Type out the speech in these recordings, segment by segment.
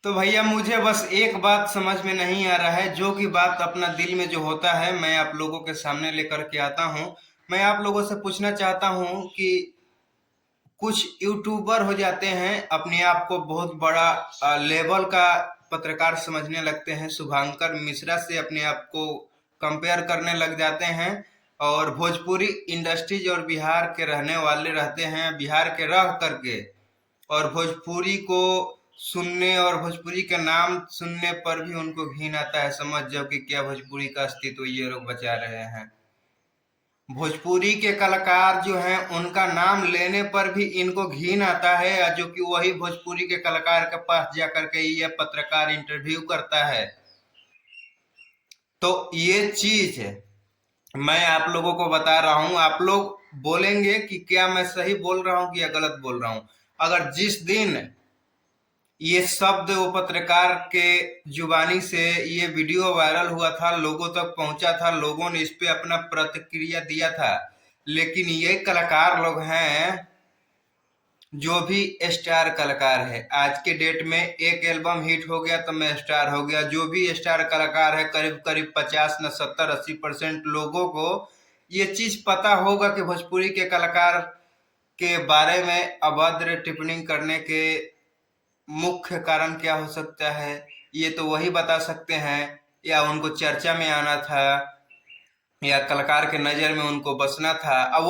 तो भैया मुझे बस एक बात समझ में नहीं आ रहा है, जो कि बात अपना दिल में जो होता है मैं आप लोगों के सामने लेकर के आता हूँ। मैं आप लोगों से पूछना चाहता हूँ कि कुछ यूट्यूबर हो जाते हैं, अपने आप को बहुत बड़ा लेवल का पत्रकार समझने लगते हैं, शुभांकर मिश्रा से अपने आप को कंपेयर करने लग जाते हैं। और भोजपुरी इंडस्ट्रीज और बिहार के रहने वाले रहते हैं, बिहार के रह करके और भोजपुरी को सुनने और भोजपुरी का नाम सुनने पर भी उनको घिन आता है, समझ जाओ कि क्या भोजपुरी का अस्तित्व ये लोग बचा रहे हैं। भोजपुरी के कलाकार जो हैं उनका नाम लेने पर भी इनको घिन आता है, जो कि वही भोजपुरी के कलाकार के पास जाकर के ये पत्रकार इंटरव्यू करता है। तो ये चीज है, मैं आप लोगों को बता रहा हूं, आप लोग बोलेंगे कि क्या मैं सही बोल रहा हूं कि या गलत बोल रहा हूं। अगर जिस दिन ये शब्द वो पत्रकार के जुबानी से ये वीडियो वायरल हुआ था, लोगों तक पहुंचा था, लोगों ने इस पे अपना प्रतिक्रिया दिया था, लेकिन ये कलाकार लोग हैं जो भी स्टार कलाकार है आज के डेट में, एक एल्बम हिट हो गया तो मैं स्टार हो गया। जो भी स्टार कलाकार है करीब करीब 50 न 70-80% लोगों को ये चीज पता होगा कि भोजपुरी के कलाकार के बारे में अभद्र टिप्पणी करने के मुख्य कारण क्या हो सकता है, ये तो वही बता सकते हैं। या उनको चर्चा में आना था, या कलाकार के नजर में उनको बसना था। अब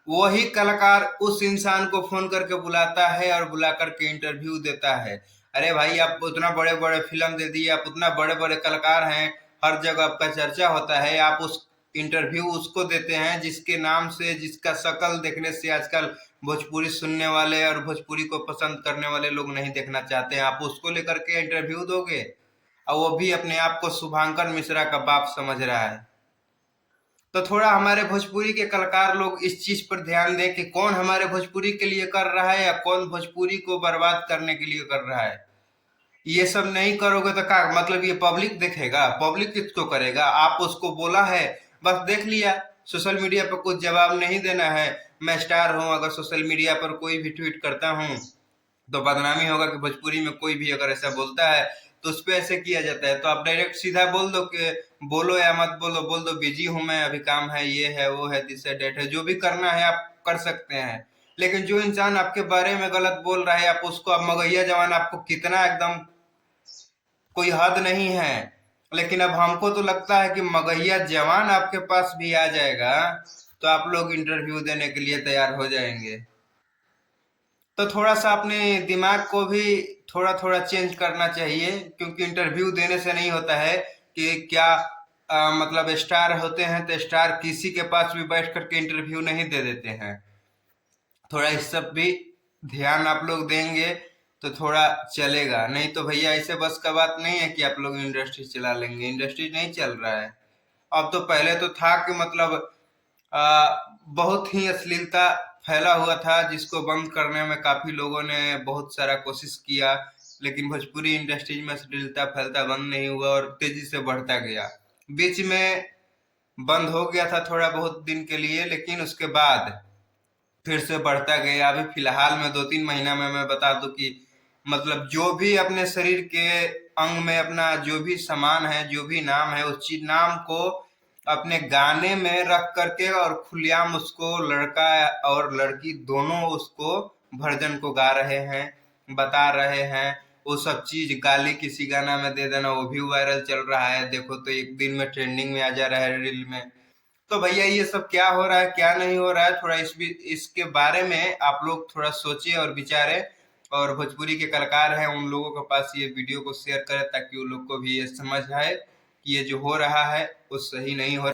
वही कलाकार उस इंसान को फोन करके बुलाता है और बुला करके इंटरव्यू देता है। अरे भाई, आप उतना बड़े बड़े फिल्म दे दिए, आप उतना बड़े बड़े कलाकार हैं, हर जगह आपका चर्चा होता है, आप उस इंटरव्यू उसको देते हैं जिसके नाम से, जिसका शक्ल देखने से आजकल भोजपुरी सुनने वाले और भोजपुरी को पसंद करने वाले लोग नहीं देखना चाहते हैं, आप उसको लेकर के इंटरव्यू दोगे। और वो भी अपने आप को शुभांकर मिश्रा का बाप समझ रहा है। तो थोड़ा हमारे भोजपुरी के कलाकार लोग इस चीज पर ध्यान दें कि कौन हमारे भोजपुरी के लिए कर रहा है या कौन भोजपुरी को बर्बाद करने के लिए कर रहा है। ये सब नहीं करोगे तो क्या मतलब, ये पब्लिक देखेगा, पब्लिक किसको करेगा। आप उसको बोला है, बस देख लिया, सोशल मीडिया पर कुछ जवाब नहीं देना है। मैं स्टार हूं, अगर सोशल मीडिया पर कोई भी ट्वीट करता हूं तो बदनामी होगा कि भोजपुरी में कोई भी अगर ऐसा बोलता है तो उस पे ऐसे किया जाता है। तो आप डायरेक्ट सीधा बोल दो कि बोलो या मत बोलो, बोल दो बिजी हूं मैं, अभी काम है, ये है, वो है, दिस है, डेट है, जो भी करना है आप कर सकते हैं। लेकिन जो इंसान आपके बारे में गलत बोल रहा है, आप उसको, आप मगैया जवान, आपको कितना एकदम कोई हद नहीं है। लेकिन अब हमको तो लगता है कि मगैया जवान आपके पास भी आ जाएगा तो आप लोग इंटरव्यू देने के लिए तैयार हो जाएंगे। तो थोड़ा सा अपने दिमाग को भी थोड़ा थोड़ा चेंज करना चाहिए, क्योंकि इंटरव्यू देने से नहीं होता है कि क्या मतलब स्टार होते हैं तो स्टार किसी के पास भी बैठ करके इंटरव्यू नहीं दे देते हैं। थोड़ा इस सब भी ध्यान आप लोग देंगे तो थोड़ा चलेगा, नहीं तो भैया ऐसे बस का बात नहीं है कि आप लोग इंडस्ट्री चला लेंगे। इंडस्ट्री नहीं चल रहा है। अब तो पहले तो था कि मतलब बहुत ही अश्लीलता फैला हुआ था, जिसको बंद करने में काफी लोगों ने बहुत सारा कोशिश किया, लेकिन भोजपुरी इंडस्ट्री में अश्लीलता फैलता बंद नहीं हुआ और तेजी से बढ़ता गया। बीच में बंद हो गया था थोड़ा बहुत दिन के लिए, लेकिन उसके बाद फिर से बढ़ता गया। अभी फिलहाल में 2-3 महीना में मैं बता दूं कि मतलब जो भी अपने शरीर के अंग में अपना जो भी सामान है, जो भी नाम है, उस चीज नाम को अपने गाने में रख करके और खुलेआम उसको लड़का और लड़की दोनों उसको वर्जन को गा रहे हैं, बता रहे हैं। वो सब चीज गाली किसी गाना में दे देना, वो भी वायरल चल रहा है, देखो तो एक दिन में ट्रेंडिंग में आ जा रहा है, रील में। तो भैया ये सब क्या हो रहा है, क्या नहीं हो रहा है, थोड़ा इसके बारे में आप लोग थोड़ा सोचिए और विचारें। और भोजपुरी के कलाकार हैं उन लोगों के पास ये वीडियो को शेयर करें ताकि उन लोग को भी ये समझ आए कि ये जो हो रहा है वो सही नहीं हो रहा।